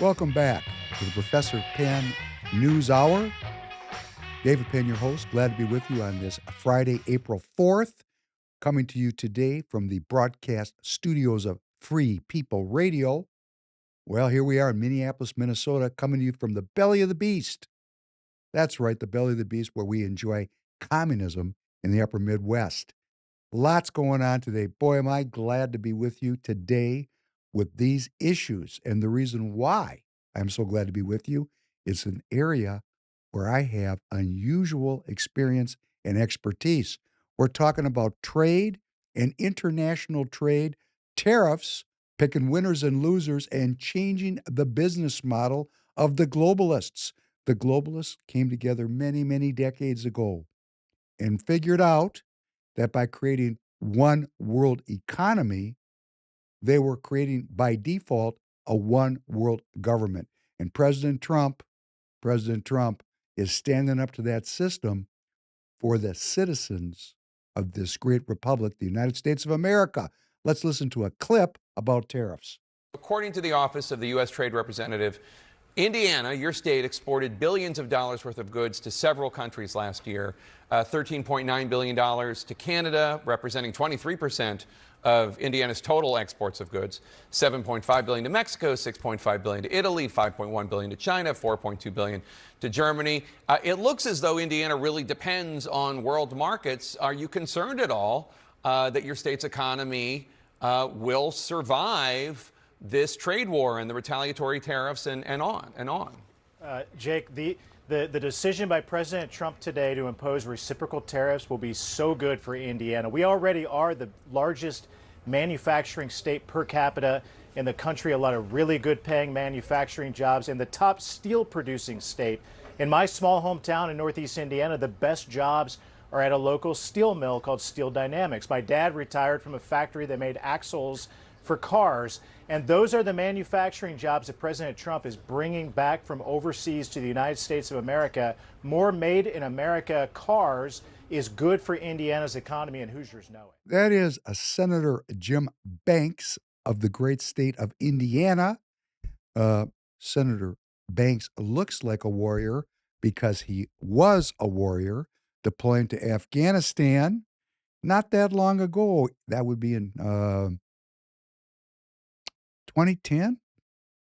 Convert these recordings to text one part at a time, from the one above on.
Welcome back to the Professor Penn News Hour. David Penn, your host. Glad to be with you on this Friday, April 4th. Coming to you today from the broadcast studios of Free People Radio. Well, here we are in Minneapolis, Minnesota, coming to you from the belly of the beast. That's right, the belly of the beast, where we enjoy communism in the upper Midwest. Lots going on today. Boy, am I glad to be with you today with these issues. And the reason why I'm so glad to be with you is an area where I have unusual experience and expertise. We're talking about trade and international trade, tariffs, picking winners and losers, and changing the business model of the globalists. The globalists came together many, many decades ago and figured out that by creating one world economy, they were creating by default a one world government. And President Trump is standing up to that system for the citizens of this great republic, the United States of America. Let's listen to a clip about tariffs. According to the Office of the U.S. Trade Representative, Indiana, your state, exported billions of dollars worth of goods to several countries last year. $13.9 billion to Canada, representing 23% of Indiana's total exports of goods. $7.5 billion to Mexico, $6.5 billion to Italy, $5.1 billion to China, $4.2 billion to Germany. It looks as though Indiana really depends on world markets. Are you concerned at all that your state's economy will survive this trade war and the retaliatory tariffs and on and on? Jake, the decision by President Trump today to impose reciprocal tariffs will be so good for Indiana. We already are the largest manufacturing state per capita in the country, a lot of really good paying manufacturing jobs, and the top steel producing state. In my small hometown in Northeast Indiana, the best jobs are at a local steel mill called Steel Dynamics. My dad retired from a factory that made axles for cars, and those are the manufacturing jobs that President Trump is bringing back from overseas to the United States of America. More made in America cars is good for Indiana's economy, and Hoosiers know it. That is a Senator Jim Banks of the great state of Indiana. Senator Banks looks like a warrior because he was a warrior deploying to Afghanistan not that long ago. That would be in 2010?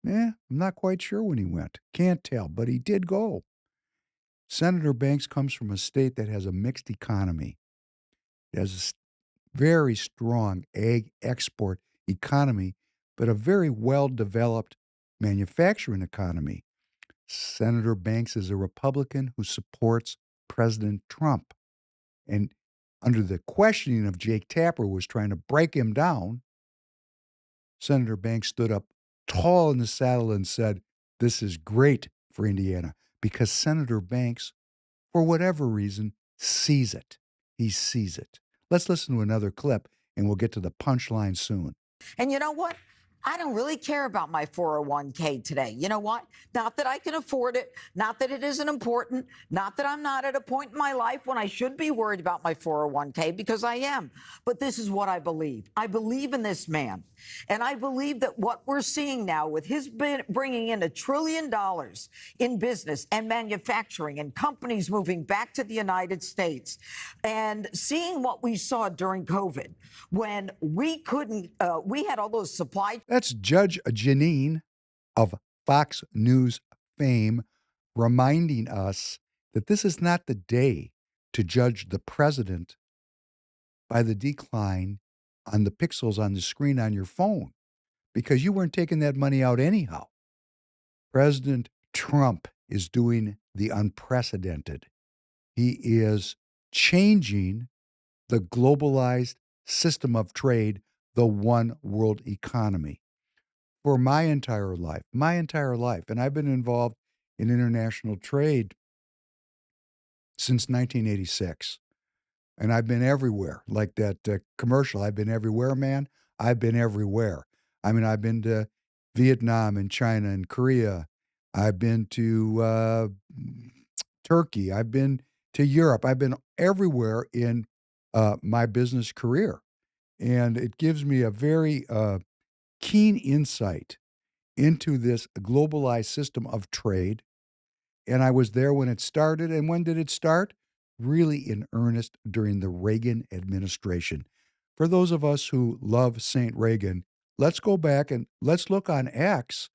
I'm not quite sure when he went. Can't tell, but he did go. Senator Banks comes from a state that has a mixed economy. It has a very strong ag export economy, but a very well-developed manufacturing economy. Senator Banks is a Republican who supports President Trump. And under the questioning of Jake Tapper, who was trying to break him down, Senator Banks stood up tall in the saddle and said, "This is great for Indiana," because Senator Banks, for whatever reason, sees it. He sees it. Let's listen to another clip and we'll get to the punchline soon. And you know what? I don't really care about my 401k today. You know what? Not that I can afford it, not that it isn't important, not that I'm not at a point in my life when I should be worried about my 401k, because I am. But this is what I believe. I believe in this man. And I believe that what we're seeing now with his bringing in $1 trillion in business and manufacturing and companies moving back to the United States, and seeing what we saw during COVID when we couldn't, we had all those supply. That's Judge Janine of Fox News fame reminding us that this is not the day to judge the president by the decline on the pixels on the screen on your phone, because you weren't taking that money out anyhow. President Trump is doing the unprecedented. He is changing the globalized system of trade, the one world economy. For my entire life, and I've been involved in international trade since 1986. And I've been everywhere, like that commercial, I've been everywhere, man. I've been everywhere. I mean, I've been to Vietnam and China and Korea. I've been to Turkey. I've been to Europe. I've been everywhere in my business career. And it gives me a very keen insight into this globalized system of trade. And I was there when it started. And when did it start? Really in earnest during the Reagan administration. For those of us who love St. Reagan, let's go back and let's look on X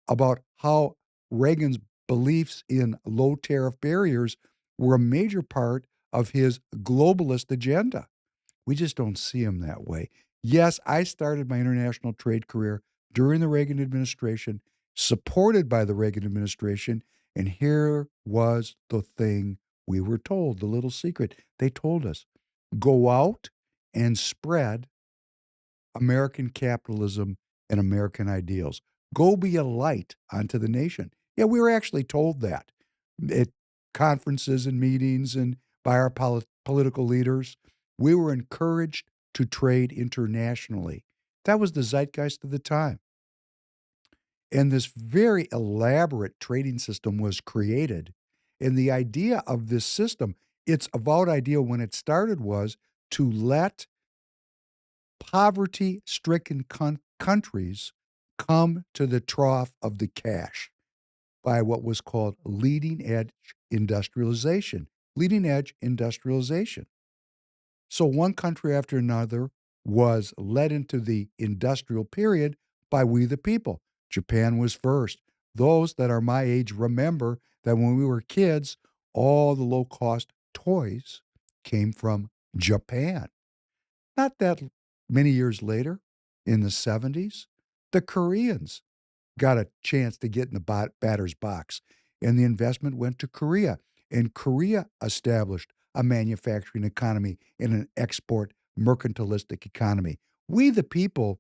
about how Reagan's beliefs in low tariff barriers were a major part of his globalist agenda. We just don't see him that way. Yes, I started my international trade career during the Reagan administration, supported by the Reagan administration, and here was the thing we were told, the little secret. They told us, go out and spread American capitalism and American ideals. Go be a light unto the nation. Yeah, we were actually told that at conferences and meetings and by our political leaders. We were encouraged to trade internationally. That was the zeitgeist of the time. And this very elaborate trading system was created. And the idea of this system, its avowed idea when it started was to let poverty stricken countries come to the trough of the cash by what was called leading edge industrialization. Leading edge industrialization. So one country after another was led into the industrial period by we the people. Japan was first. Those that are my age remember that when we were kids, all the low cost toys came from Japan. Not that many years later, in the 70s, the Koreans got a chance to get in the batter's box, and the investment went to Korea. And Korea established a manufacturing economy and an export mercantilistic economy. We, the people,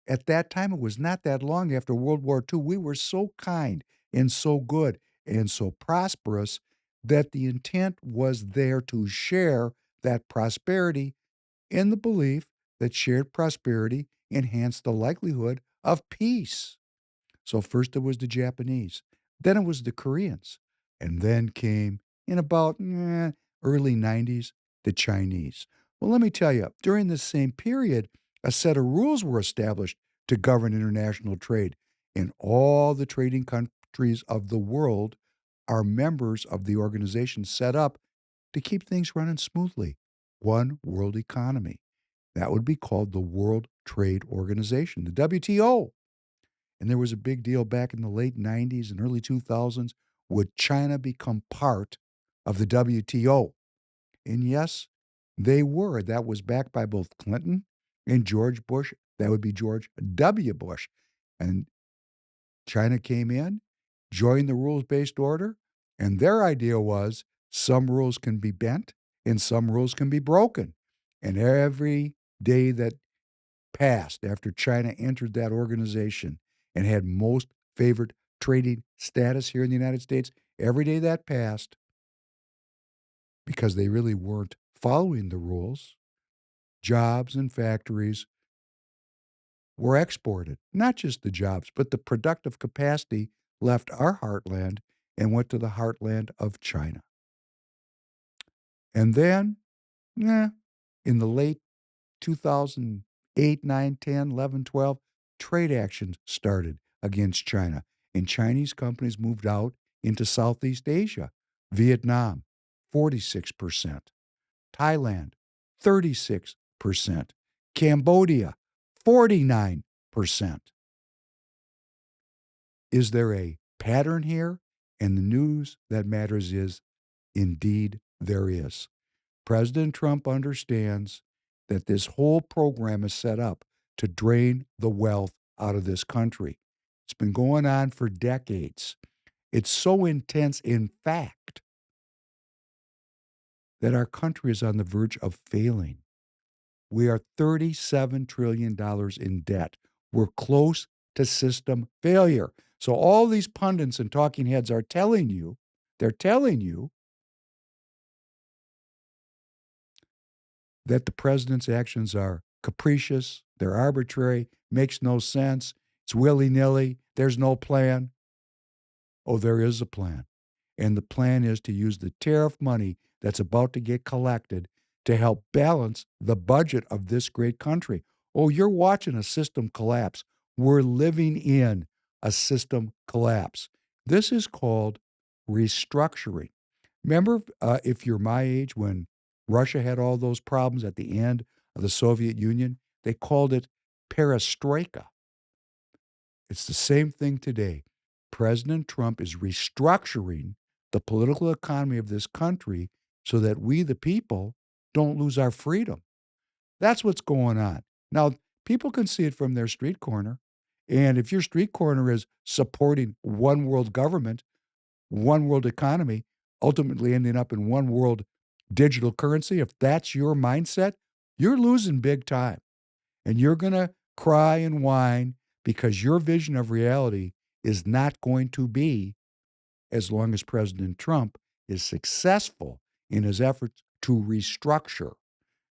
at that time, it was not that long after World War II, we were so kind and so good and so prosperous that the intent was there to share that prosperity in the belief that shared prosperity enhanced the likelihood of peace. So first it was the Japanese, then it was the Koreans, and then came in about early 90s the Chinese. Well, let me tell you, during this same period, a set of rules were established to govern international trade, and all the trading countries of the world are members of the organization set up to keep things running smoothly. One world economy. That would be called the World Trade Organization, the WTO. And there was a big deal back in the late 90s and early 2000s. Would China become part of the WTO? And yes, they were. That was backed by both Clinton and George Bush. That would be George W. Bush. And China came in, joined the rules based order, and their idea was some rules can be bent and some rules can be broken. And every day that passed after China entered that organization and had most favored trading status here in the United States, every day that passed, because they really weren't following the rules, jobs and factories were exported. Not just the jobs, but the productive capacity left our heartland and went to the heartland of China. And then, in the late 2008, 9, 10, 11, 12, trade actions started against China. And Chinese companies moved out into Southeast Asia. Vietnam, 46%. Thailand, 36%. Cambodia, 49%. Is there a pattern here? And the news that matters is, indeed, there is. President Trump understands that this whole program is set up to drain the wealth out of this country. It's been going on for decades. It's so intense, in fact, that our country is on the verge of failing. We are $37 trillion in debt. We're close to system failure. So all these pundits and talking heads are telling you, they're telling you that the president's actions are capricious, they're arbitrary, makes no sense, it's willy-nilly, there's no plan. Oh, there is a plan. And the plan is to use the tariff money that's about to get collected to help balance the budget of this great country. Oh, you're watching a system collapse. We're living in a system collapse. This is called restructuring. Remember, if you're my age, when Russia had all those problems at the end of the Soviet Union, they called it perestroika. It's the same thing today. President Trump is restructuring the political economy of this country so that we, the people, don't lose our freedom. That's what's going on. Now, people can see it from their street corner. And if your street corner is supporting one world government, one world economy, ultimately ending up in one world digital currency, if that's your mindset, you're losing big time. And you're going to cry and whine because your vision of reality is not going to be as long as President Trump is successful in his efforts to restructure.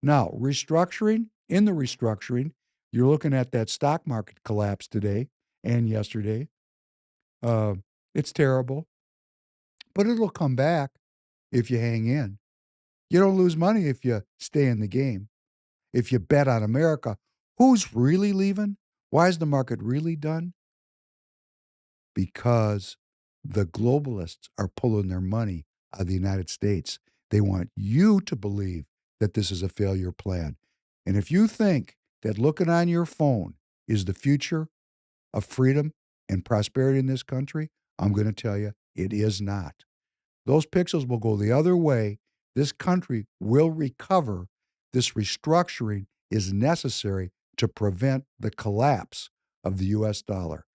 Now, in the restructuring, you're looking at that stock market collapse today and yesterday. Uh, it's terrible, but it'll come back if you hang in. You don't lose money if you stay in the game. If you bet on America, who's really leaving? Why is the market really done? Because the globalists are pulling their money out of the United States. They want you to believe that this is a failure plan. And if you think that looking on your phone is the future of freedom and prosperity in this country, I'm going to tell you it is not. Those pixels will go the other way. This country will recover. This restructuring is necessary to prevent the collapse of the U.S. dollar.